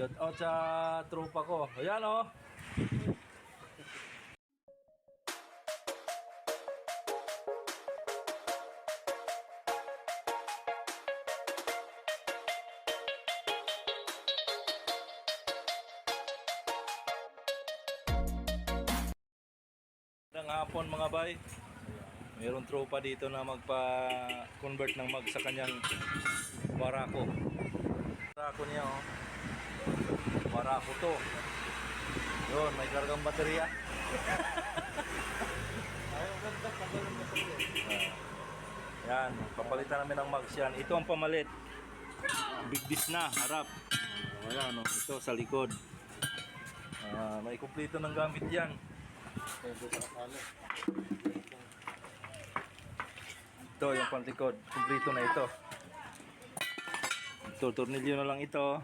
Shout out sa tropa ko. Ayan oh. Magandang hapon mga bay. Mayroong tropa dito na magpa-convert ng mag sa kanyang Barako. Barako niya oh. Barako to. Yun, may kargang baterya. Yan, papalitan namin ng mags yan. Ito ang pamalit. Big disc na, harap. Ayan, oh, ito sa likod. May kumpleto ng gamit yan. Ito yung pantikod, kumpleto na ito. Ito, tornilyo na lang ito.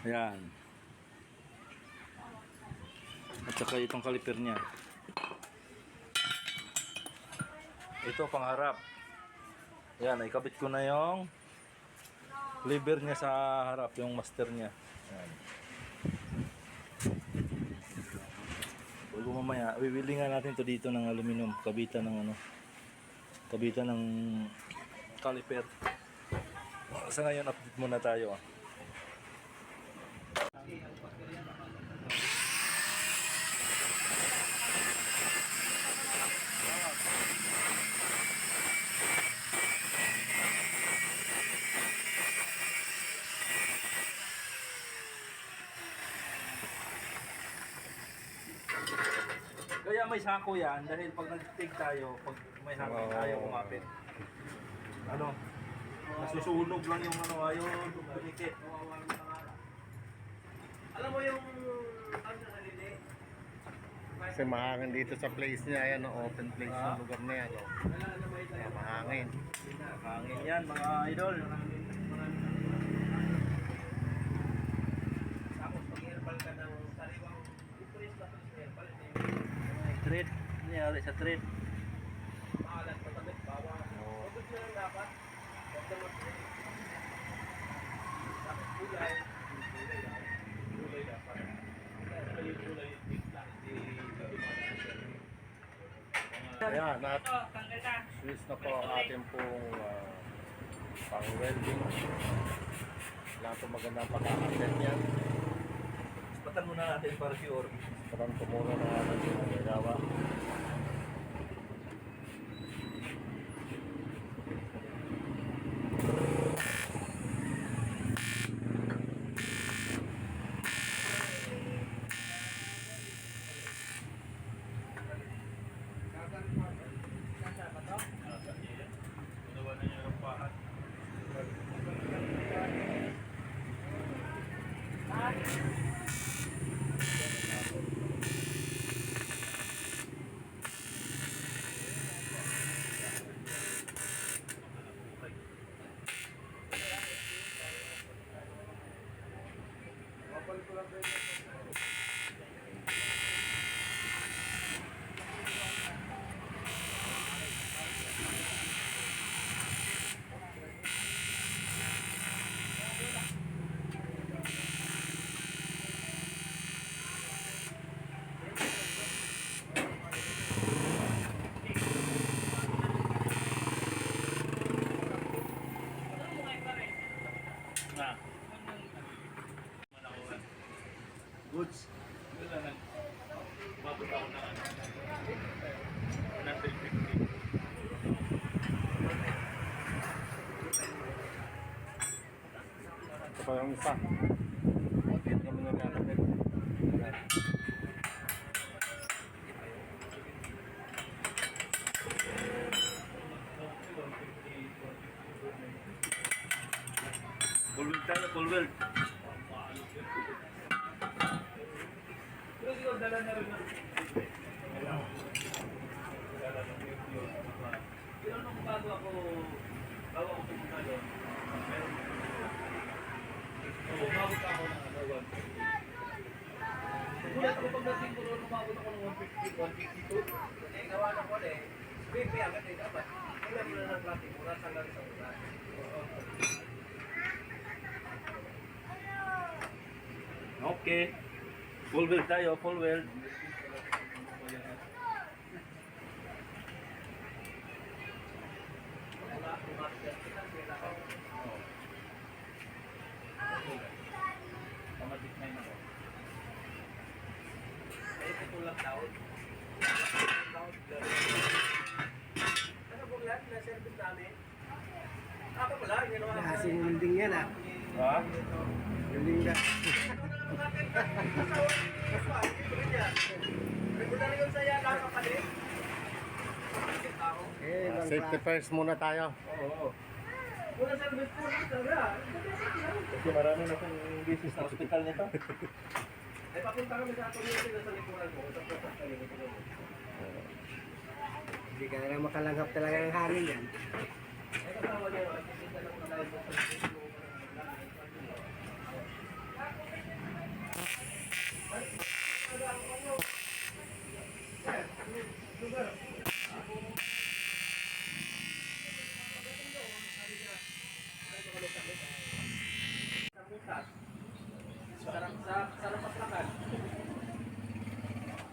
Ayan. At saka itong kaliper niya. Ito pangharap. Ayan, ikabit ko na yung lever niya sa harap, yung master niya. Ayan. Bago mamaya, wiwilingan natin to dito ng aluminum, kabitan ng ano, kabitan ng caliper. Sa ngayon, update muna tayo. Kaya may sako yan dahil pag nag-take tayo, pag may hangin tayo kumapit. Ano? Nasusunog lang yung ano, ayaw dumikit. Alam mo yung ano na nalili? Kasi mahangin dito sa place niya, yan, open place ng lugar na yan. Kaya mahangin. Hangin yan mga idol. Tapos pag-herbal ka ng sariwang difference na herbal, Treat. Nangyari sa treat. maalat pa tabi, bawang. Huwag na lang dapat. Huwag na mag-treat. Tapos gulay. Gulay dapat. Kaya yung gulay, tigla, hindi Ayan, at Swiss na po ang ating pong pang-welding. Kailangan po magandang pagkakaset yan. Patan muna natin para sure. Parang tumulo na natin yung nagawa. Ginawa na niya ng pahat. Na. Goods. Mabot ako na ano. 150. Ito pa yung isa. Okay, kami na natin. Full weld tayo, full weld. Pero siguro dala na rin ng pero nung bago ako pumunta doon, meron umabot ako ng 150. Gulat ako pagdating ko doon, umabot ako ng 150, 152. Eh, gawa na ko eh. Baby, agad eh, dapat. Kailan mo na ng plastic, mura sa lang sa mura. Okay. Full weld tayo, full weld. Ano po lahat na service namin? Ako pala, ginawa ko. Kasing welding yan ah. Ha? Welding na. Regular yun sa yala ka pala. Eh, ibang Safety first muna tayo. Oo. Una service po lang talaga. Kasi marami na kong business sa hospital nito. Ay, papunta kami sa community na sa likuran mo. Sa protest sa likuran mo. Hindi ka na makalanghap talaga ng hangin yan. Ay, kasama niya. Ay, kasi lang na tayo sa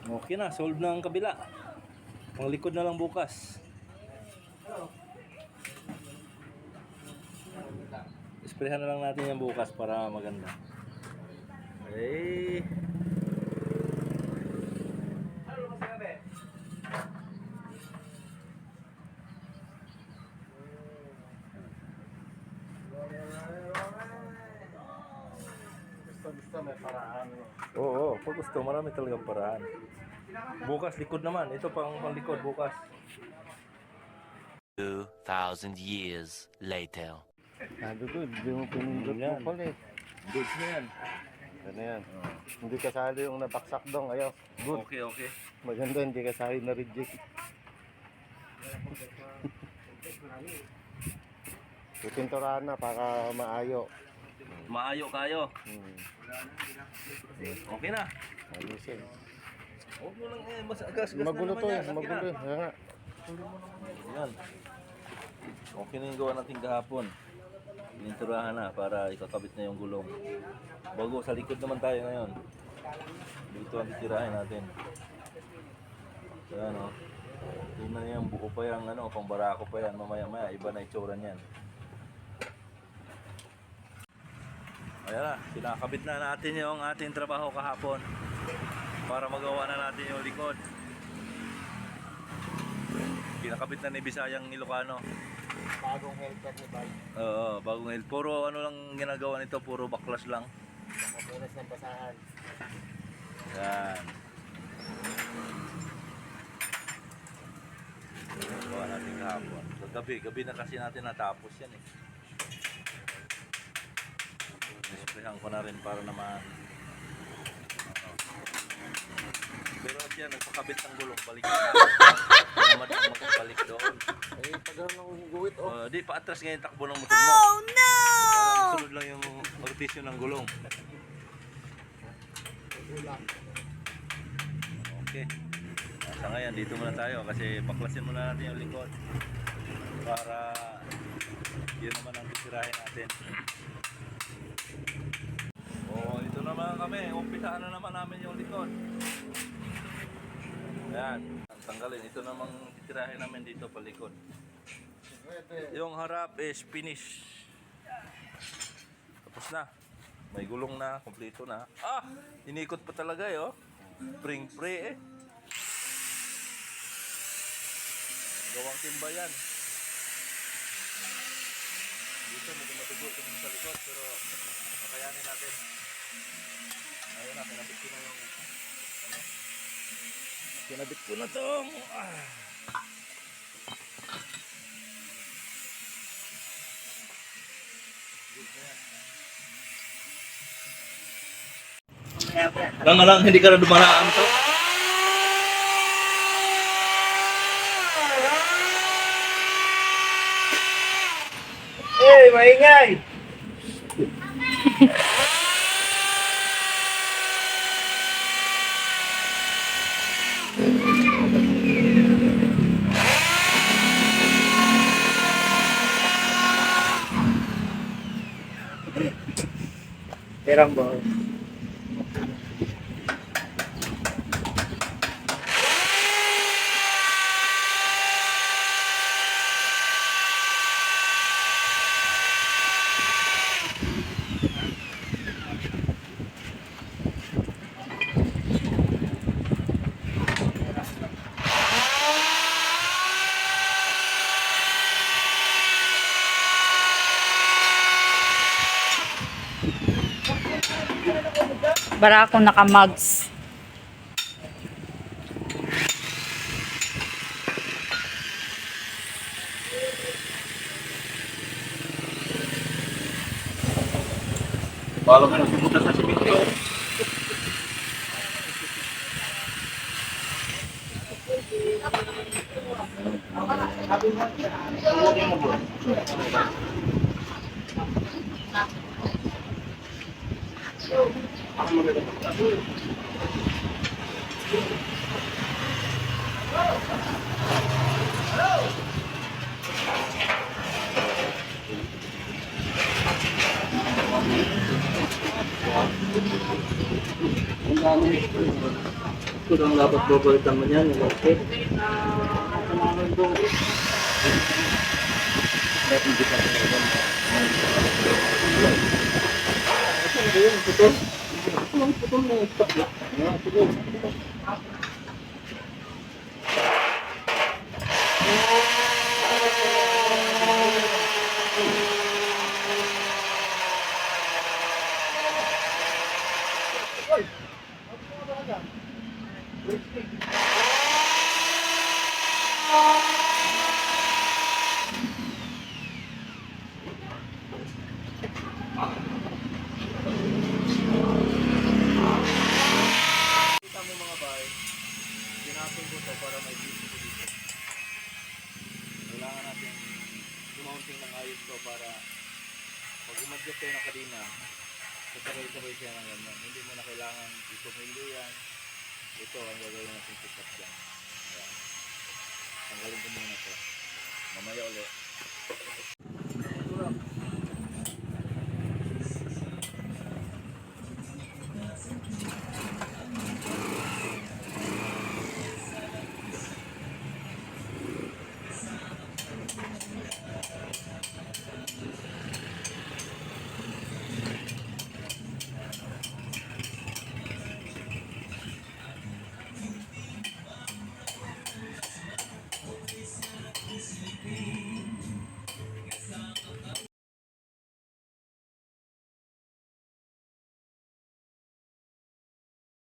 Okay na, solve na ang kabila. Ang likod na lang bukas. Isprehan na lang natin yan bukas para maganda. Okay. Ano ba sa gabi? Gusto may paraan. Oo, pag gusto, marami talagang paraan. Bukas, likod naman. Ito pang likod bukas. 2,000 years later. Sabi ko, hindi mo pinindot mo Yan. pala eh. Goods na yan. Ano yan? Hindi kasali yung nabaksak dong. Ayaw. Good. Okay, okay. Maganda, hindi kasali na reject. Pipinturahan na para maayo. Maayo kayo. Okay na. Ayusin. Huwag mo lang eh, mas agas Magulo to eh. Magulo eh. Kaya nga. Yan. Okay na yung gawa natin kahapon. Pininturahan na para ikakabit na yung gulong. Bago sa likod naman tayo ngayon. Dito ang titirahin natin. Ayan o. Tingnan niyo yung buko pa yan, ano, pang barako pa yan. Mamaya-maya, iba na itsura niyan. Ayan na, kinakabit na natin yung ating trabaho kahapon. Para magawa na natin yung likod. Kinakabit na ni Bisayang Ilocano. Bagong helper ni Bal. Oo, bagong hil. Puro ano lang ginagawa nito, puro baklas lang. Nakapunas ng basahan. Yan. Gawa natin kahapon. So, gabi na kasi natin natapos yan eh. Nisprehan ko na rin para naman. Pero at yan, nagpakabit ng gulong, balik na. Naman ang magpabalik doon. Eh, tagal nang guwit oh. Di, paatras ngayon takbo ng motor mo. Oh no! Para masunod lang yung rotation ng gulong. Okay. Sa ngayon, dito muna tayo kasi paklasin muna natin yung likod. Para yun naman ang titirahin natin. Ito naman kami. Umpisahan na naman namin yung likod. Ayan. Ang tanggalin. Ito namang titirahin namin dito palikod. Yung harap is finish. Tapos na. May gulong na, kompleto na. Ah! Inikot pa talaga eh, oh. Spring-free eh. Gawang timba yan. Dito medyo matugo kami sa likod pero kakayanin natin. Ayun na, kinabit ko na yung ano. Kinabit ko na tong Lang lang, hindi ka na dumaraan to. Hey, maingay! Terang ball. Barako naka-mugs. Balang na pumunta sa simento. Ito ang dapat babalitan mo niyan. Okay. Kita mo mga bay, tinapin ko to para may piso ko dito. Kailangan natin tumounting ng ayos to para pag umadjust tayo ng kadina, sabay-sabay siya ng ganyan. Hindi mo na kailangan itumilyo yan. Ito ang gagawin natin pick up dyan. Ayan. Tanggalin ko muna to. Mamaya ulit.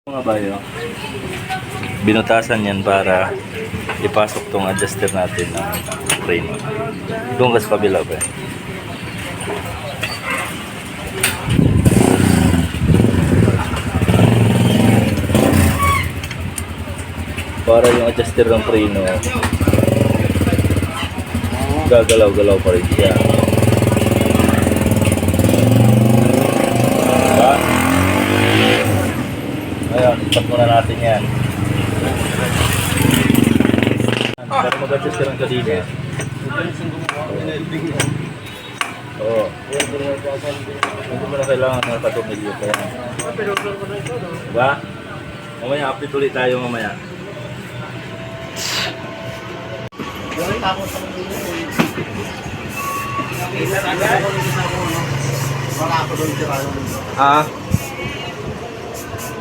Mga bayo, binutasan yan para ipasok tong adjuster natin ng frame. Doon ka sa kabila ba? Para yung adjuster ng preno gagalaw-galaw pa rin siya. Diba? Ayan, stop muna natin yan. Para mag-adjust ka ng kadina. Oo. Hindi mo na kailangan ng patumilyo pa yan. Diba? Mamaya update ulit tayo mamaya. Ah.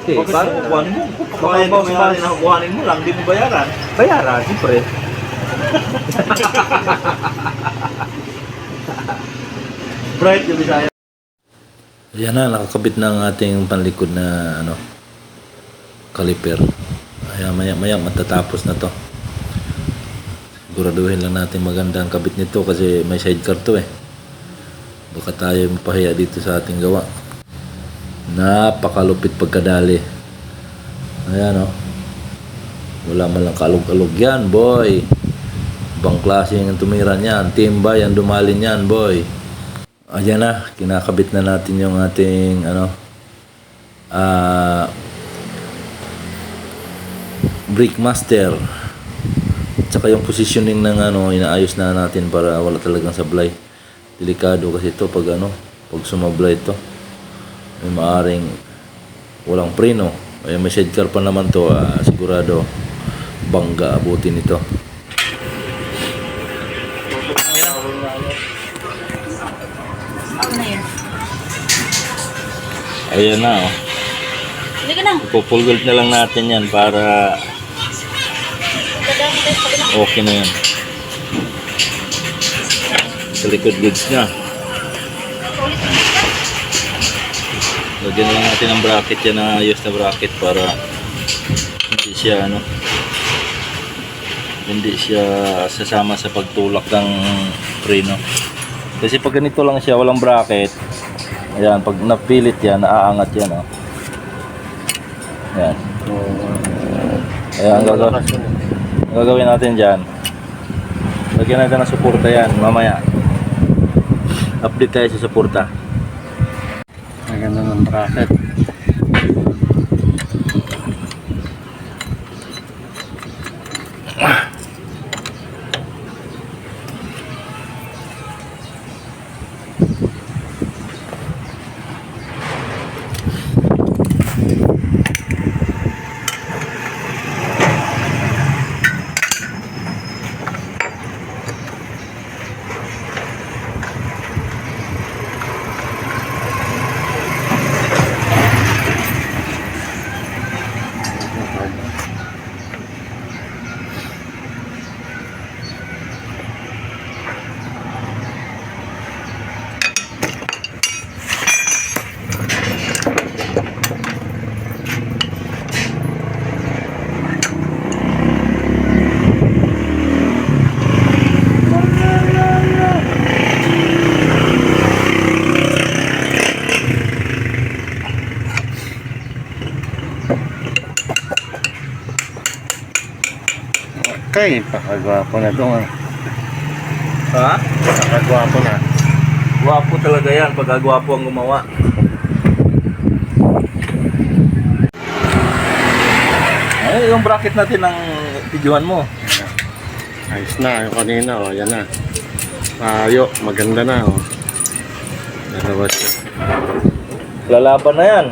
Okay, parang kukuhanin mo. Kukuhanin mo, may na kukuhanin mo lang, hindi mo bayaran. Bayaran, siyempre. Bright yung Bisaya. Yan na, nakakabit na ang ating panlikod na caliper. Ayan, maya matatapos na to. Siguraduhin lang natin maganda ang kabit nito kasi may sidecar to eh. Baka tayo mapahiya dito sa ating gawa. Napakalupit pagkadali. Ayan wala man lang kalog-kalog yan boy. Ibang klase yung tumira niyan. Timba yan, dumalin yan boy. Ayan na, kinakabit na natin yung ating brake master. Tsaka yung positioning ng inaayos na natin para wala talagang sablay. Delikado kasi ito pag pag sumablay ito. May maaring walang preno. Ay may sidecar pa naman to, sigurado bangga abutin ito. Ayan na Hindi ka na. Ipupulgold na lang natin yan para okay na yan. Sa likod goods na. Lagyan lang natin ng bracket yan na ayos na bracket para hindi siya sasama sa pagtulak ng preno. Kasi pag ganito lang siya, walang bracket, ayan, pag napilit yan, naaangat yan, oh. Ayan. Ayan, ang gagawin natin dyan, lagyan natin ng suporta yan, mamaya. Update tayo sa suporta. Maganda ng bracket. Okay, pakagwapo na ito nga. Ha? Pakagwapo na. Gwapo talaga yan pag gwapo ang gumawa. Ay, yung bracket natin ng videohan mo. Ayos na, yung kanina, oh, yan na. Ayo, maganda na, oh. Dalawa siya. Lalaban na yan.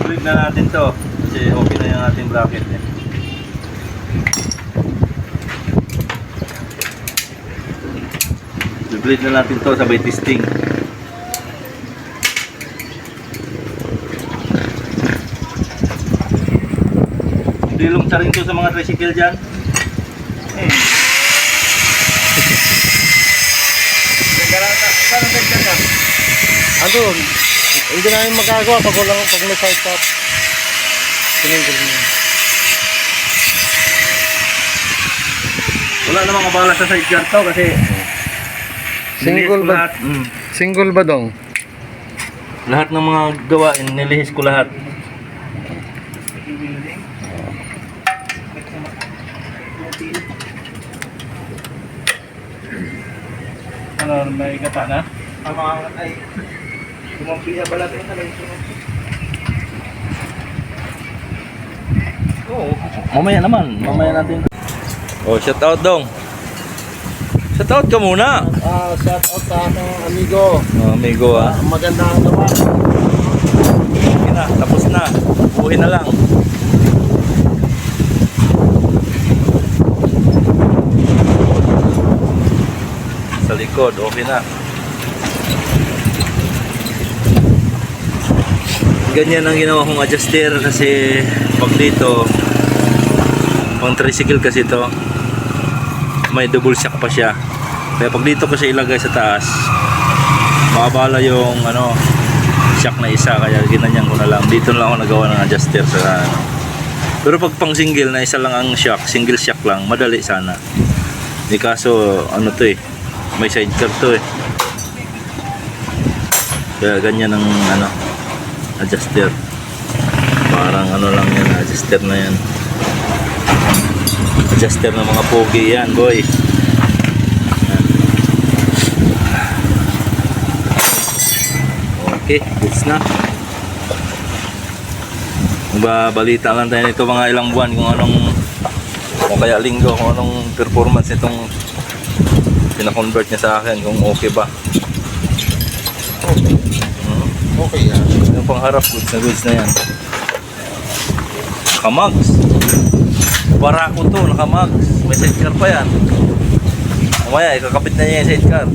Tuloy na natin to kasi okay na yung ating bracket eh. I-blade na natin to sabay testing. Dilong sa rin to sa mga tricycle dyan. Ano, hindi namin magagawa pag walang pag may side top. Wala namang kabala sa side guard to kasi Single nilihis ko ba? lahat. Single ba dong? Lahat ng mga gawain nilihis ko lahat. Ano, may gata na? Ang mga ay, kumampi na balat yung talay. Oo, mamaya natin. Oh, shout out dong. Shout out ka muna. Shout out sa aking amigo. Oh, amigo ah. Maganda ang gawa. Okay na, tapos na. Buhay na lang. Sa likod, okay na. Ganyan ang ginawa kong adjuster kasi pag dito pang tricycle kasi to may double shock pa siya, kaya pag dito ko siya ilagay sa taas makabala yung shock na isa, kaya ginanyan ko na lang. Dito na lang ako nagawa ng adjuster sa pero pag pang single na isa lang ang shock, single shock lang, madali sana. Di kaso to may sidecar to kaya ganyan ang adjuster, parang lang yan, adjuster na yan, adjuster ng mga pogi yan boy. Yan. Okay, goods na. Magbabalita lang tayo nito mga ilang buwan kung o kaya linggo kung anong performance nitong pina-convert niya sa akin, kung okay ba. Okay yan. Yung pangharap, goods na yan. Nakamags. Barako to, nakamags. May sidecar pa yan. Mamaya, ikakapit na niya yung sidecar.